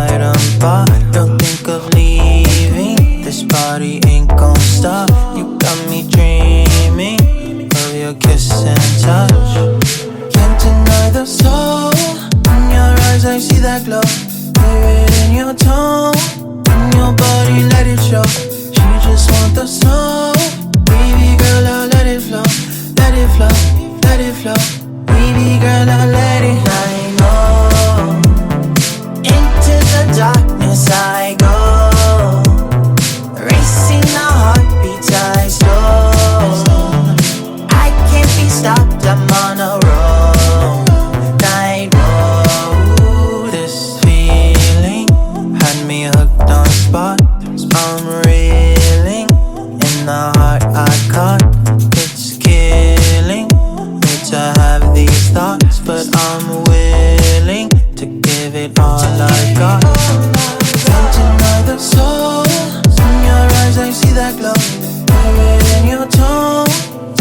item bar. Don't think of leaving, this party ain't gon' stop. You got me dreaming of your kiss and touch. Can't deny the soul in your eyes, I see that glow. Hear it in your tone, in your body, let it show. She just want the soul, baby girl, I'll let it flow. Let it flow, let it flow. Baby girl, I'll let it. I know into the darkness I go, racing the heartbeats I slow. I can't be stopped, I'm on a roll. Night road. This feeling had me hooked on spot. I'm reeling in the heart I caught. It's killing me to have these thoughts, but I'm willing to give it all I got. Can't deny the soul in your eyes, I see that glow. Hear it in your tone,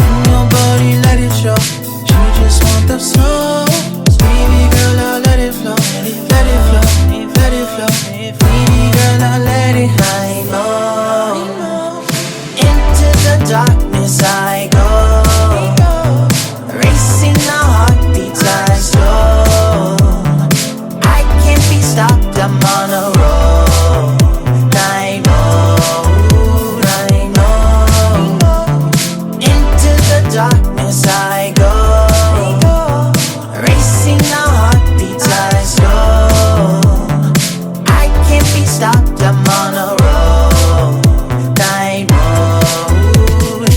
in your body, let it show. She just want the soul, baby girl, I'll let it flow. Let it flow, let it flow. Baby girl, I'll let it. I know into the darkness I go, racing the heartbeats I slow. I can't be stopped, I'm on a roll. Night road, I know. Into the darkness I go, racing the heartbeats I slow. I can't be stopped, I'm on a roll. Night road.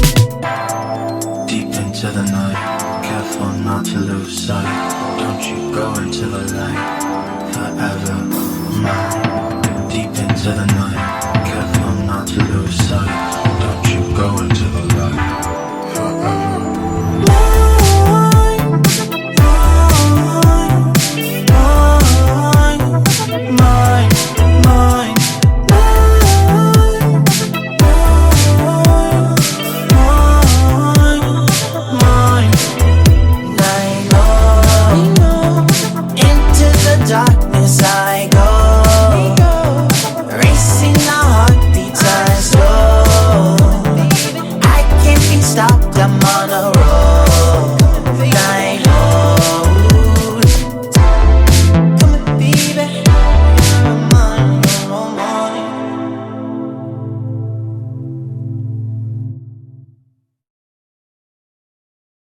Deep into the night, careful not to lose sight. Don't you go into the light, forever mine. Deep into the night, careful not to lose sight.